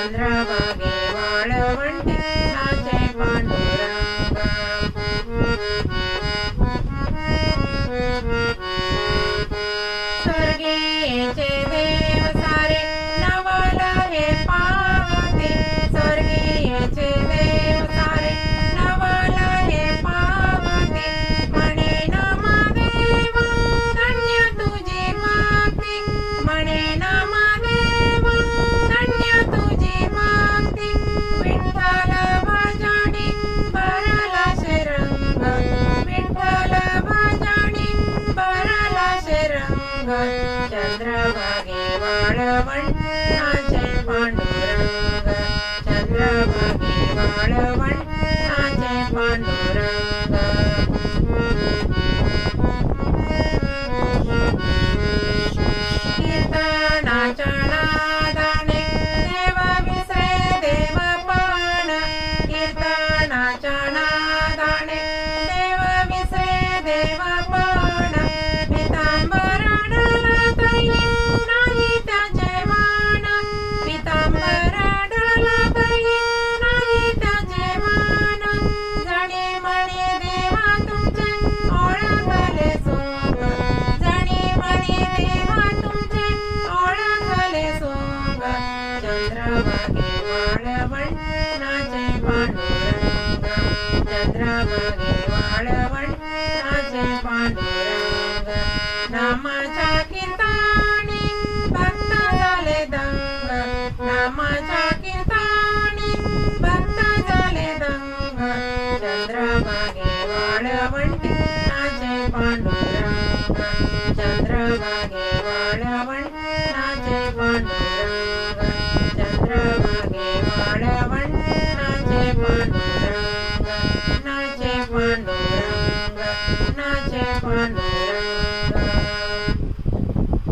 चंद्रभागे वाळवंटी नाचे पांडुरंग स्वर्गीयेचे देव सारे नवल हे पावते स्वर्गीयेचे देव सारे नवल हे पावते म्हणे नमदेव धन्य तुझी भक्ती म्हणे नमदेव धन्य तुझी भक्ती विठ्ठल भजनी भरला रंग विठ्ठल भजनी भरला रंग चंद्रभागे वाळवंट नाचे पांडुरंग चंद्रभागे वाळवंट नाचे पांडुरंग कीर्तनाच्या नादाने देव विसरे देवपण कीर्तनाच्या नादाने देव विसरे देवपण पितांबर डलतही नाही त्याचे मान पितांबर डलतही नाही त्याचे मान जणी म्हणे देवा तुमचे ओळखले सोंग जणी म्हणे देवा तुमचे ओळखले सोंग चंद्रभागे वाळवंट नाचे पांडुरंग चंद्रभागे वाळवंट नाचे पांडुरंग नामाच्या कीर्तनी भक्त झाले दंग नामाच्या कीर्तनी भक्त झाले दंग चंद्रभागे वाळवंट नाचे पांडुरंग चंद्रभागे वाळवंट नाचे पांडुरंग चंद्रभागे वाळवंट नाचे पांडुरंग नाचे पांडुरंग नाचे पांडुरंग